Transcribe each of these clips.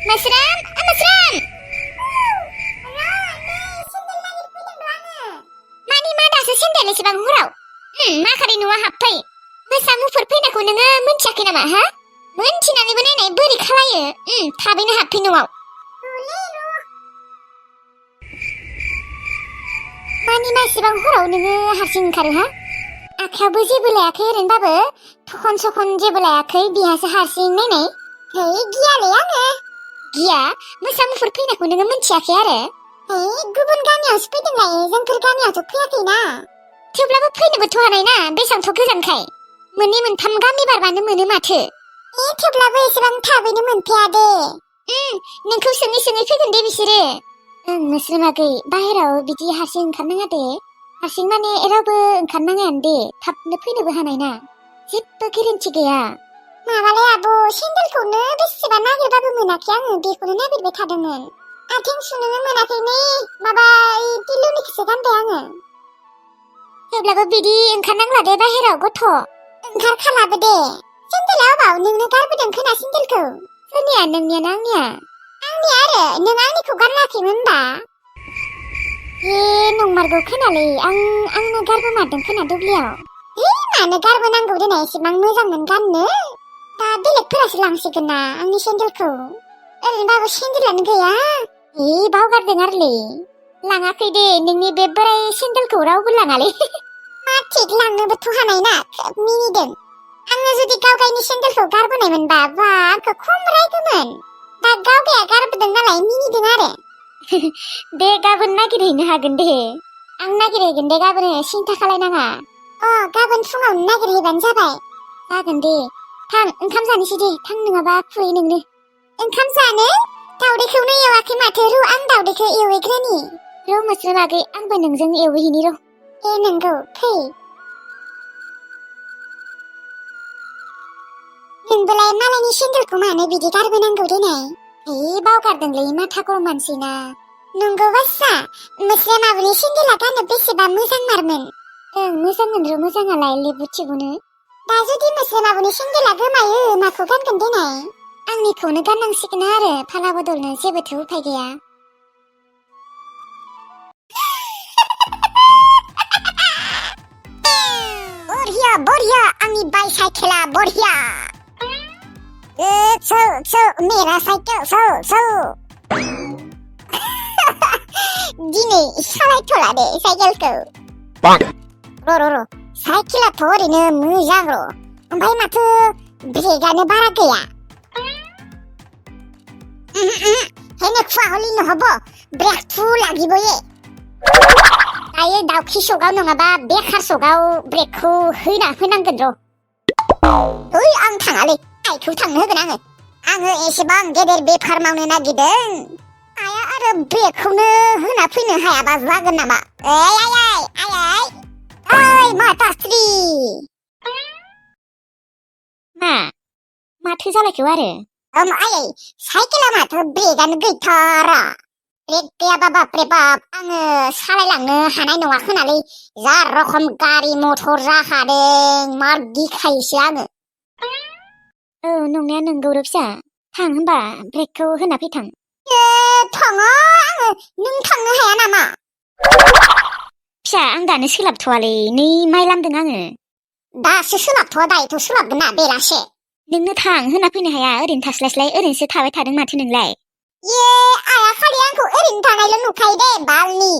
Masram, Masram. Mani ma daसो सेन्देल एसेबां हराव? मा खारि न'आ हाबफै। मोसा मुफुर फैनायखौ नोङो मोनथियाखै नामा हा? मोनथिनानैबो नायनाय बोरै खालायो? थाबैनो हाबफै न'आव। मानि मा एसेबां हराव नोङो हारसिं ओंखारो हा? आखायावबो जेबो लायाखै ओरैनोबाबो थखन सखन जेबो लायाखै बिहासो हारसिं नायनाय। है गियालै आङो। गिया? मोसा मुफुर फैनायखौ नोङो मोनथियाखै आरो? है गुबुन गामियावसो फैदोंलाय जोंफोर गामियावथ' फैयाखैना। थेवब्लाबो फैनोबोथ' हानायना बेसांथ' गोजानखाय। मोननै मोनथाम गामि बारबानो मोनो माथो। थेवब्लाबो एसेबां थाबैनो मोनफैया दे। नोंखौ सोङै सोङै फैगोन दे बिसोरो। मोस्रोम आगै बाहेराव बिदि हारसिं ओंखारनाङा दे। हारसिं माने रावबो ओंखारनाङायानो दे। थाबनो फैनोबो हानायना। जेबो गोरोन्थि गैया। माबालाय आब' सेन्देलखौनो बेसेबा नागिरबाबो मोनाखै आङो बेखौनो नागिरबाय थादोंमोन। आथिं सुनोनो मोनाखै नै माबा दिलुनिखौसो गानबाय आङो। थेवब्लाबो बिदि ओंखारनांला दे बाहेराव गथ'। ओंखारखालाबो दे। सेन्देला अबाव नोंनो गारबोदों खोना सेन्देलखौ? सोरनिया नोंनियाना आंनिया? आंनिया आरो नों आंनिखौ गानलाखैमोन होनबा? नंमारगौ खोनालै आंनो गारबोमारदों खोना दुब्लियाव। मानो गारबोनांगौ देनाय एसेबां मोजांमोन गाननो। दा बेलेगफोरासो लांसिगोन ना आंनि सेन्देलखौ। ओरैनोबाबो सेन्देलानो गैया। बावगारदों आरोलै। लाङाखै दे नोंनि बे बोराय सेन्देलखौ रावबो लाङालै। मा थिग लांनोबोथ' हानायना खोब मिनिदों। आङो जुदि गावगायनि सेन्देलखौ गारबोनायमोनबा बा आंखौ खम रायगौमोन। दा गावगाया गारबोदों नालाय मिनिदों आरो। दे गाबोन नागिरहैनो हागोन दे। आं नागिरहैगोन दे गाबोन सिन्था खालायनाङा। गाबोन फुङावनो नागिरहैबानो जाबाय। जागोन दे। थां ओंखाम जानोसै दे थां नङाबा खुयै नोंनो। ओंखाम जानो? दावदैखौनो एवाखै माथो र' आं दावदैखौ एवहैग्रोनि। र' मोस्रोम आगै आंबो नोंजों एवहैनि र'। नंगौ फै। नोंबोलाय मालायनि सेन्देलखौ मानो बिदि गारबोनांगौ देनाय? बावगारदोंलै माथा गरम मानसिना। नंगौ बास्रा मोस्रोम आब'नि सेन्देला गाननो बेसेबा मोजां मारमोन। मोजांमोन र' मोजाङालाय लेबु थिबुनो। दा जुदि मोस्रोम आब'नि सेन्देला गोमायो माखौ गानगोन देनाय? आंनिखौनो गाननांसिगोन आरो फाला बदलनो जेबोथ' उफाय गैया। बरिया बरिया आंनि बाइसाइकेला बरिया। मेरा साइकेल दिनै सालायथ'ला दे साइकेलखौ। र' साइकेलाथ' ओरैनो मोजां र'। ओमफ्राय माथो ब्रेकआनो बारा गैया। हेनेकुवा हলি নহ'ব ब्रेकथु লাগিবয়ে। दायो दाउखि सगाव नङाबा बेखार सगाव ब्रेकखौ होनांगोन र'। आं थाङालै आइखौ थांनो होगोन आङो एसेबां गेदेर बेफार मावनो नागिरदों। आइया आरो ब्रेकखौनो होना फैनो हायाबा जागोन नामा? ओइ माताश्री माथो जालायखो आरो? आयै साइकेला माथो ब्रेकआनो गैथारा। ब्रेक गैयाबा बाप्रे बाप आङो सालायलांनो हानाय नङा खोनालै। जा रखम गारि मथर जाखादों मार गिखायोसो आङो। नंनाया नंगौ र' फिसा। थां होनबा ब्रेकखौ होना फैथां। थाङा आङो नों थांनो हाया नामा? फिसा आं दानो सोलाबथ'वालै नै माइ लामदों आङो। दासो सोलाबथ'वा दायोथ' सोलाबगोन ना बेलासे। नोंनो थां होना फैनो हाया ओरैनो थास्लायस्लाय ओरैनोसो थाबाय थादों माथो नोंलाय। आइया खालि आंखौ ओरैनो थानायल' नुखायो दे बालनि।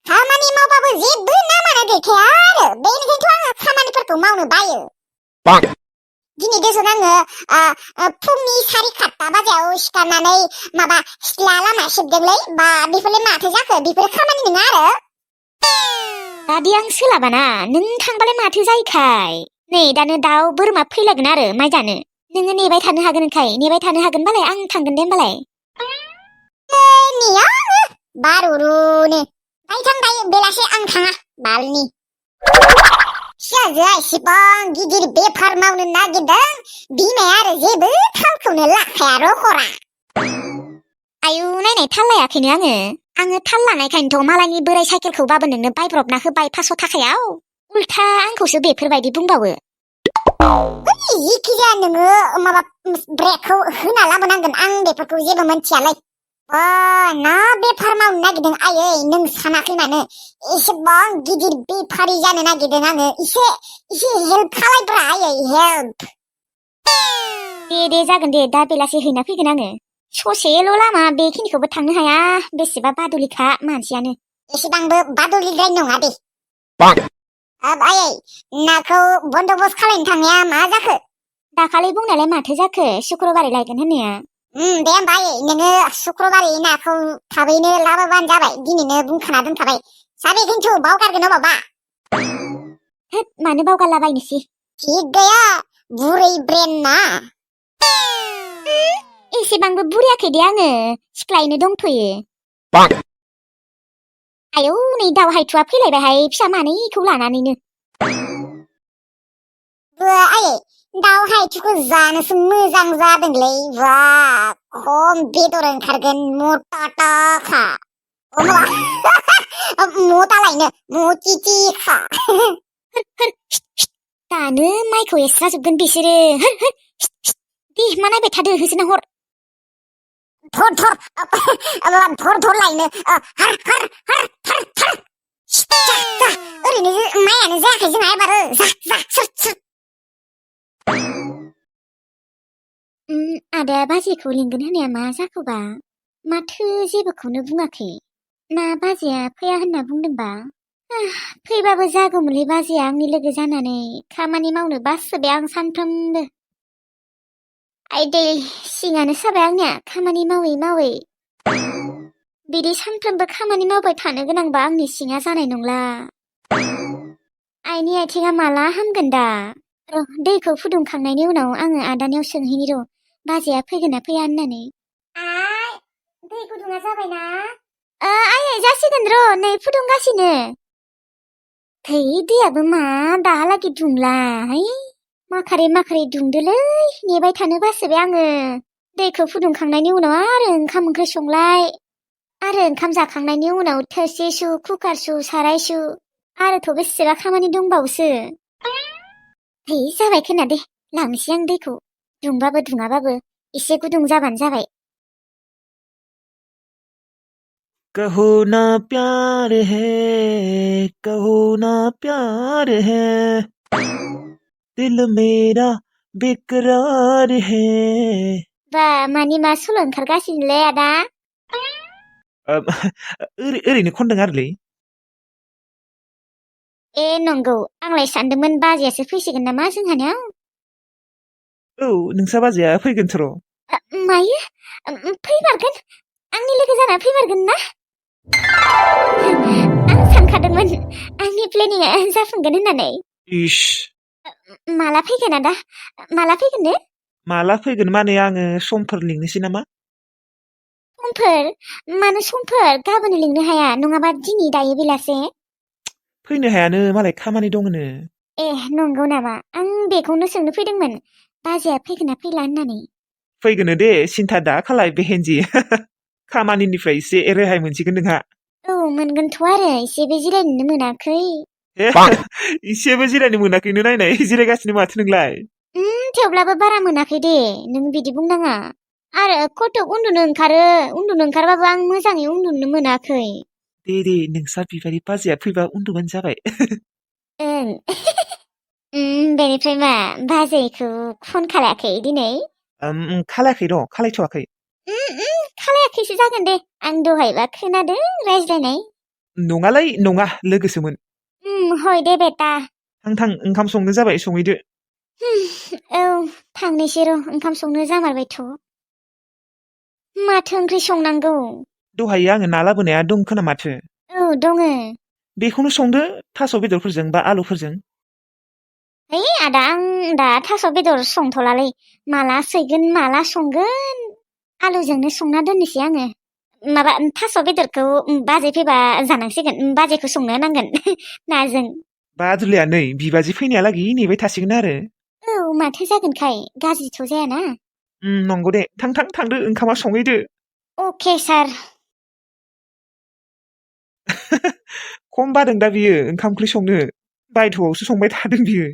खामानि मावबाबो जेबो नामानो गैखाया आरो बेनिखायनोथ' आङो खामानिफोरखौ मावनो बायो। दिनै देसन आङो फुंनि 4:30 बाजियाव सिखारनानै माबा सिथ्ला लामा सिबदोंलै बा बेफोरलाय माथो जाखो बेफोर खामानि नङा आरो। दादि आं सोलाबाना नों थांबालाय माथो जायोखाय। नै दानो दाउ बोरमा फैलागोन आरो माइ जानो। नोङो नेबाय थानो हागोन ओंखाय नेबाय थानो हागोनबालाय आं थांगोन दे होमबालाय। नेया आङो बारुरुनो। दायो बेलासे आं थाङा बालनि। फिसाजोआ एसेबां गिदिर बेफार मावनो नागिरदों बिमाया आरो जेबो थालखौनो लाखाया रखरा। आयु नायनाय थाल लायाखैनो आङो थाल लानायखायनोथ' मालायनि बोराय साइकेलखौबाबो नोंनो बायब्रबना होबाय 500 थाखायाव। उल्था आंखौसो बेफोरबायदि बुंबावो। जिखिजाया नोङो माबा ब्रेकखौ होना लाबोनांगोन आं बेफोरखौ जेबो मोनथियालै ना बेफार मावनो नागिरदों आयै नों सानाखै मानो एसेबां गिदिर बेफारि जानो नागिरदों आङो एसे हेल्प खालायब्रा आयै हेल्प दे जागोन दे दा बेलासि हैना फैगोन आङो ससेल' लामा बेखिनिखौबो थांनो हाया बेसेबा बादुलिखा मानसियानो एसेबांबो बादुलिद्राय नङा दे आयै नाखौ बन्दबस्त खालायनो थांनाया मा जाखो दाखालि बुंनायालाय माथो जाखो शुक्रबारै लायगोन होननाया दे होमबा आयै नोङो शुक्रबारै नाखौ थाबैनो लाबोबानो जाबाय दिनैनो बुंखाना दोनखाबाय साबे खिन्थु बावगारगोन माबा होद मानो बावगारलाबायनोसै थिग गैया बुरै ब्रेन ना एसेबांबो बुरियाखै दे आङो सिख्लायैनो दंथ'यो आयौ नै दाव हायथुआ फैलायबायहाय फिसा मानैखौ लानानैनो आयै दाव हायथुखौ जानोसो मोजां जादोंलै बा खम बेदर ओंखारगोन मटाखा मटालायनो मटिटिखा दानो माइखौ एस्राजोबगोन बिसोरो दे मा नायबाय थादो होसोना हर धर लायनो ओरैनो माइयानो जायाखै जोंहा एबारो सोर आदाया बाजैखौ लिंगोन होननाया मा जाखोबा माथो जेबोखौनो बुङाखै ना बाजैया फैया होनना बुंदोंबा फैबाबो जागौमोनलै बाजैया आंनि लोगो जानानै खामानि मावनो बासोबाय आं सानफ्रोमबो आइदै सिङानो साबाय आंनिया खामानि मावै मावै बिदि सानफ्रोमबो खामानि मावबाय थानो गोनांबा आंनि सिङा जानाय नंला आइनि आथिङा माला हामगोन दा र' दैखौ फुदुंखांनायनि उनाव आङो आदानियाव सोंहैनि र' बाजैया फैगोन ना फैया होननानै आइ दै गुदुङा जाबायना आयै जासिगोन र' नै फुदुंगासिनो थै दैयाबो मा दाहालागै दुंलाय माखारे दुंदोलै नेबाय थानो बासोबाय आङो दैखौ फुदुंखांनायनि उनाव आरो ओंखाम ओंख्रि संलाय आरो ओंखाम जाखांनायनि उनाव थोरसि सु कुकार सु साराय सु आरोथ' बेसेबा खामानि दंबावोसो जाबाय खोना दे लांसै आं दैखौ दुंबाबो दुङाबाबो एसे गुदुं जाबानो जाबाय कहो ना प्यार है दिल मेरा बेकरार है बा मानि मा सल' ओंखारगासिनोलै आदा ओरैनो खनदों आरोलै नंगौ आंलाय सानदोंमोन बाजैयासो फैसिगोन नामा जोंहानियाव औ नोंसा बाजैया फैगोनथ' र' मायो फैमारगोन आंनि लोगो जाना फैमारगोन ना आं सानखादोंमोन आंनि प्लेनिंआ जाफुंगोन होननानै इस माला फैगोन आदा माला फैगोन माला फैगोन माने आङो समफोर लिंनोसै नामा मानो समफोर गाबोन लिंनो हाया नङाबा दिनै दायो बेलासे फैनो हायानो मालाय खामानि दङनो नंगौ नामा आं बेखौनो सोंनो फैदोंमोन बाजैया फैगोन ना फैला होननानै फैगोन दे सिन्था दा खालाय बेहेनजि खामानिनिफ्राय एसे रेहाय मोनसिगोन नोंहा औ मोनगोनथ' आरो एसेबो जिरायनोनो मोनाखै इसेबो जिरायनो मोनाखैनो नायनाय जिरायगासिनो माथो नोंलाय थेवब्लाबो बारा मोनाखै दे नों बिदि बुंनाङा आरो खथ' उन्दुनो ओंखारबाबो आं मोजाङै उन्दुनो मोनाखै दे नोंसा बिबारि बाजैया फैबा उन्दुबानो जाबाय ओं बेनिफ्राय मा बाजैखौ फन खालायाखै दिनै खालायाखै र' खालायथ'वाखै खालायाखैसो जागोन दे आं दहायबा खोनादों रायज्लायनाय नङालै नङा लोगोसोमोन हय दे बेटा थां ओंखाम संनो जाबाय संहैदो औ थांनोसै र' ओंखाम संनो जामारबायथ' माथो ओंख्रि संनांगौ दहायो आङो ना लाबोनाया दं खोना माथो औ दङ बेखौनो संदो थास' बेदरफोरजों बा आलुफोरजों आदा आं दा थास' बेदर संथ'लालै माला सैगोन माला संगोन आलुजोंनो संना दोननोसै आङो माबा थास' बेदरखौ बाजै फैबा जानांसिगोन बाजैखौ संनो नांगोन नाजों बादुलिया नै बिबाजै फैनायालागै नेबाय थासिगोन आरो औ माथो जागोनखाय गाज्रिथ' जायाना नंगौ दे थांदो ओंखामा संहैदो अके सार खम बादों दा बियो ओंखाम ओंख्रि संनो बायथ'आवसो संबाय थादों बियो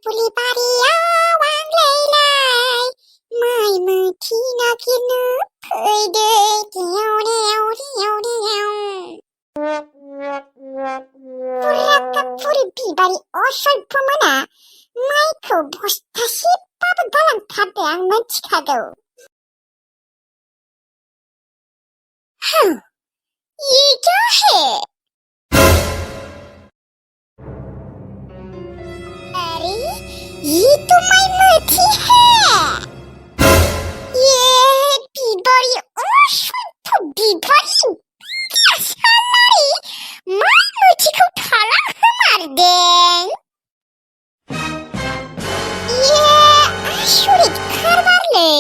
दुब्लि बारियाव आं लेलाय माइ मोथि नागिरनो फैदो देव देव देव देव बुरि बिबारि असभ्यमोना माइखौ बस्थासेबाबो गालांथारदो आं मोनथिखागौ ये क्या है अरे ये तो माई मोथी है ये बिबारी असभ्य बिबारी सालारि माई मोथीखौ थालांहोमारदों ये आसरित खारबारलै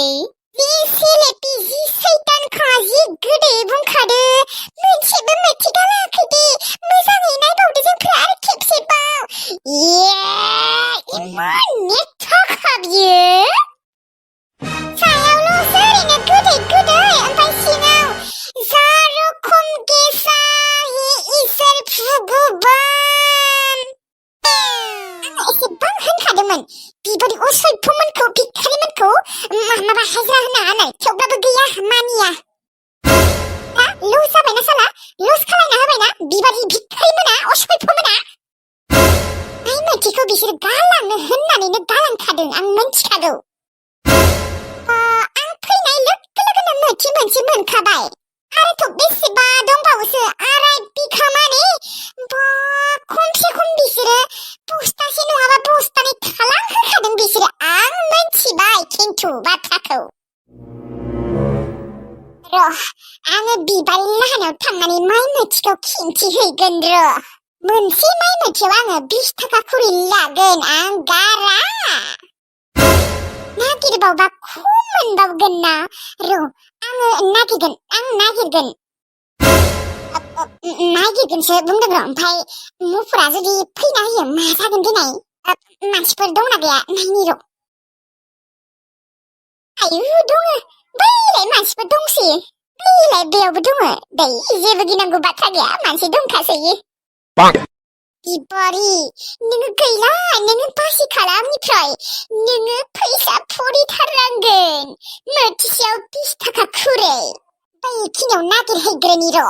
बे सेलेबि जि सैतानखा जि गोदै बुंखादो मोनसेबो मोथि गालाङाखै दे मोजाङै नायबावदो जोंखौ आरो खेबसेबाव इमान नेथाखा बियो सायावल'सो ओरैनो गोदै गोदै ओमफ्राय सिङाव जा रोखोम गेसा हे इसोर भगबान आङो एसेबां होनखादोंमोन बिबादि असभ्यमोनखौ भिखारिमोनखौ माबा हाजिरा होनो हानाय थेवब्लाबो गैया मानिया लस जाबायना साला लस खालायना होबायना बिबादि भिखारिमोना असभ्यमोना आइ मोथिखौ बिसोर गालांनो होननानैनो गालांखादों आं मोनथिखागौ आं फैनाय लोगो लोगोनो मोथि मोनसे मोनखाबाय आरोथ' बेसेबा दंबावोसो आराय बिघा माने खमसे खम बिसोरो बस्थासे नङाबा बस्थानै थालांहोखादों बिसोरो आं मोनथिबाय खिन्थु बाथ्राखौ र' आङो बिबारि लाहानाव थांनानै माइ मोथिखौ खिन्थिहैगोन र' मोनसे माइ मोथियाव आङो 20 थाखा खरि लागोन आं गारा नागिरबावबा खम मोनबावगोन ना र' आङो नागिरगोन नागिरगोनसो बुंदों र' ओमफ्राय मुफुरा जुदि फैना होयो मा जागोन देनाय मानसिफोर दंना गैया नायनि र' आयु दङ बैलाय मानसिफोर दंसोयो बैलाय बेयावबो दङ दै जेबो गिनांगौ बाथ्रा गैया मानसि दंखासोयो बिबारि नोङो गैला नोङो बासिखाला आंनिफ्राय नोङो फैसा फरिथारनांगोन मोथिसेयाव 20 थाखा खुरै बेखिनियाव नागिरहैग्रोनि र'